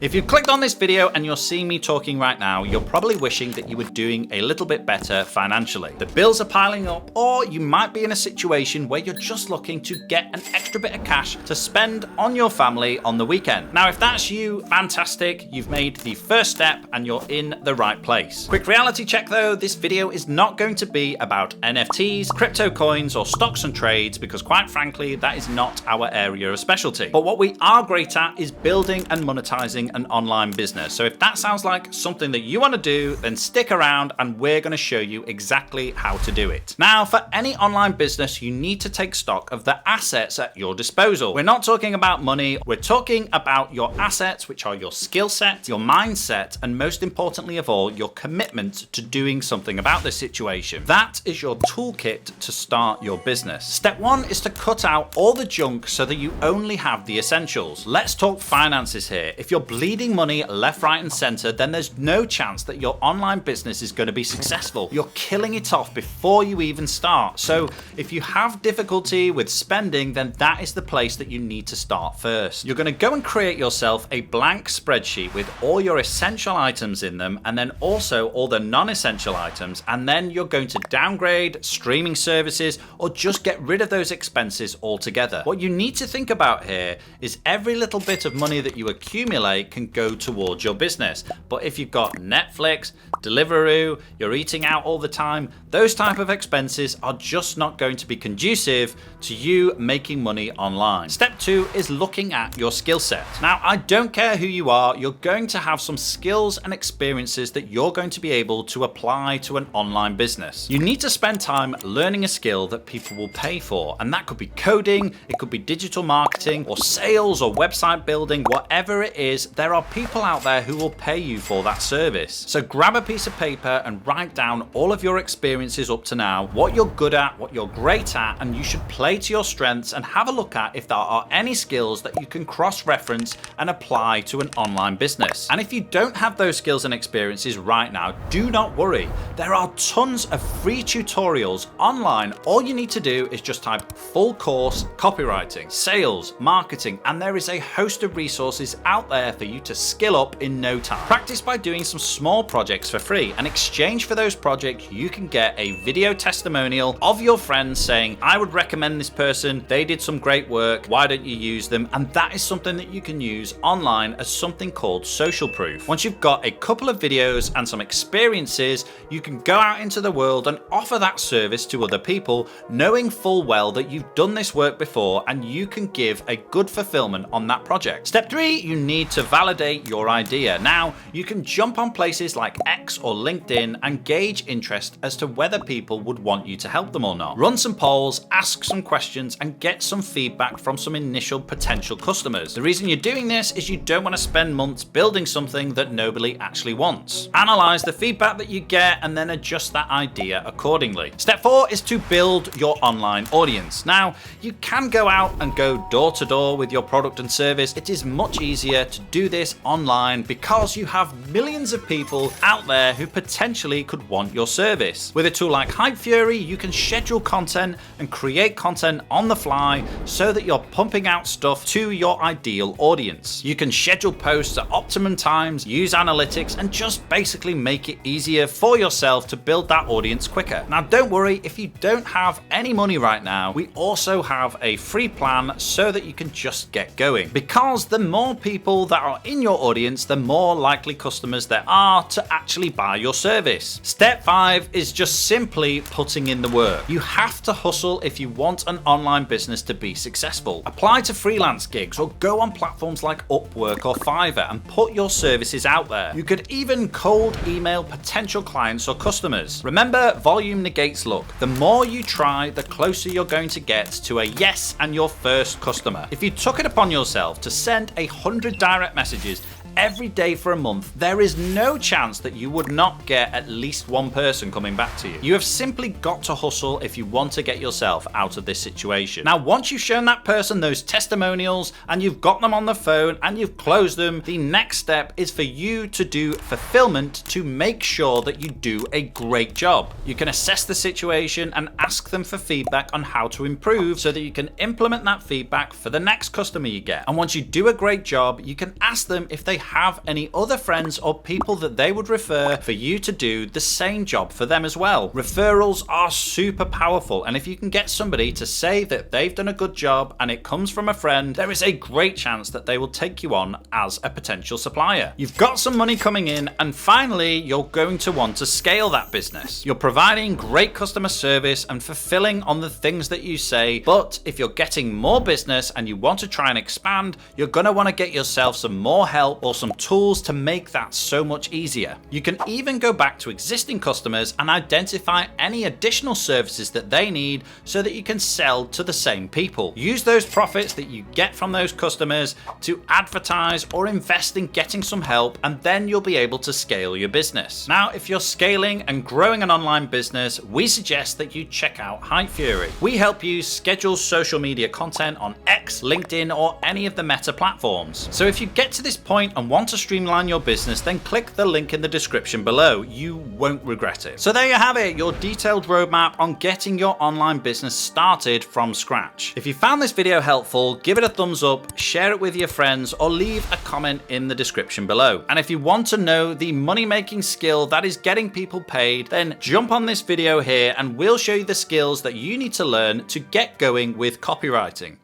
If you've clicked on this video and you're seeing me talking right now, you're probably wishing that you were doing a little bit better financially. The bills are piling up, or you might be in a situation where you're just looking to get an extra bit of cash to spend on your family on the weekend. Now, if that's you, fantastic, you've made the first step and you're in the right place. Quick reality check though, this video is not going to be about NFTs, crypto coins, or stocks and trades, because quite frankly, that is not our area of specialty. But what we are great at is building and monetizing an online business. So if that sounds like something that you want to do, then stick around and we're going to show you exactly how to do it. Now, for any online business, you need to take stock of the assets at your disposal. We're not talking about money, we're talking about your assets, which are your skill set, your mindset, and most importantly of all, your commitment to doing something about this situation. That is your toolkit to start your business. Step one is to cut out all the junk so that you only have the essentials. Let's talk finances here. If you're bleeding money left, right, and center, then there's no chance that your online business is going to be successful. You're killing it off before you even start. So if you have difficulty with spending, then that is the place that you need to start first. You're going to go and create yourself a blank spreadsheet with all your essential items in them, and then also all the non-essential items, and then you're going to downgrade streaming services or just get rid of those expenses altogether. What you need to think about here is every little bit of money that you accumulate can go towards your business. But if you've got Netflix, Deliveroo, you're eating out all the time, those type of expenses are just not going to be conducive to you making money online. Step two is looking at your skill set. Now, I don't care who you are, you're going to have some skills and experiences that you're going to be able to apply to an online business. You need to spend time learning a skill that people will pay for, and that could be coding, it could be digital marketing, or sales, or website building, whatever it is. There are people out there who will pay you for that service. So grab a piece of paper and write down all of your experiences up to now, what you're good at, what you're great at, and you should play to your strengths and have a look at if there are any skills that you can cross-reference and apply to an online business. And if you don't have those skills and experiences right now, do not worry. There are tons of free tutorials online. All you need to do is just type full course copywriting, sales, marketing, and there is a host of resources out there for you to skill up in no time. Practice by doing some small projects for free. In exchange for those projects, you can get a video testimonial of your friends saying, I would recommend this person, they did some great work, why don't you use them? And that is something that you can use online as something called social proof. Once you've got a couple of videos and some experiences, you can go out into the world and offer that service to other people, knowing full well that you've done this work before and you can give a good fulfillment on that project. Step three, you need to validate your idea. Now, you can jump on places like X or LinkedIn and gauge interest as to whether people would want you to help them or not. Run some polls, ask some questions, and get some feedback from some initial potential customers. The reason you're doing this is you don't want to spend months building something that nobody actually wants. Analyze the feedback that you get and then adjust that idea accordingly. Step four is to build your online audience. Now, you can go out and go door to door with your product and service. It is much easier to do this online because you have millions of people out there who potentially could want your service. With a tool like Hypefury, you can schedule content and create content on the fly so that you're pumping out stuff to your ideal audience. You can schedule posts at optimum times, use analytics, and just basically make it easier for yourself to build that audience quicker. Now, don't worry if you don't have any money right now, we also have a free plan so that you can just get going. Because the more people that are in your audience, the more likely customers there are to actually buy your service. Step five is just simply putting in the work. You have to hustle if you want an online business to be successful. Apply to freelance gigs or go on platforms like Upwork or Fiverr and put your services out there. You could even cold email potential clients or customers. Remember, volume negates luck. The more you try, the closer you're going to get to a yes and your first customer. If you took it upon yourself to send 100 direct messages every day for a month, there is no chance that you would not get at least one person coming back to you. You have simply got to hustle if you want to get yourself out of this situation. Now, once you've shown that person those testimonials and you've got them on the phone and you've closed them, the next step is for you to do fulfillment to make sure that you do a great job. You can assess the situation and ask them for feedback on how to improve so that you can implement that feedback for the next customer you get. And once you do a great job, you can ask them if they have any other friends or people that they would refer for you to do the same job for them as well. Referrals are super powerful, and if you can get somebody to say that they've done a good job and it comes from a friend, there is a great chance that they will take you on as a potential supplier. You've got some money coming in, and finally you're going to want to scale that business. You're providing great customer service and fulfilling on the things that you say, but if you're getting more business and you want to try and expand, you're going to want to get yourself some more help or some tools to make that so much easier. You can even go back to existing customers and identify any additional services that they need so that you can sell to the same people. Use those profits that you get from those customers to advertise or invest in getting some help, and then you'll be able to scale your business. Now, if you're scaling and growing an online business, we suggest that you check out Hypefury. We help you schedule social media content on X, LinkedIn, or any of the Meta platforms. So if you get to this point and want to streamline your business, then click the link in the description below. You won't regret it. So there you have it, your detailed roadmap on getting your online business started from scratch. If you found this video helpful, give it a thumbs up, share it with your friends, or leave a comment in the description below. And if you want to know the money-making skill that is getting people paid, then jump on this video here and we'll show you the skills that you need to learn to get going with copywriting.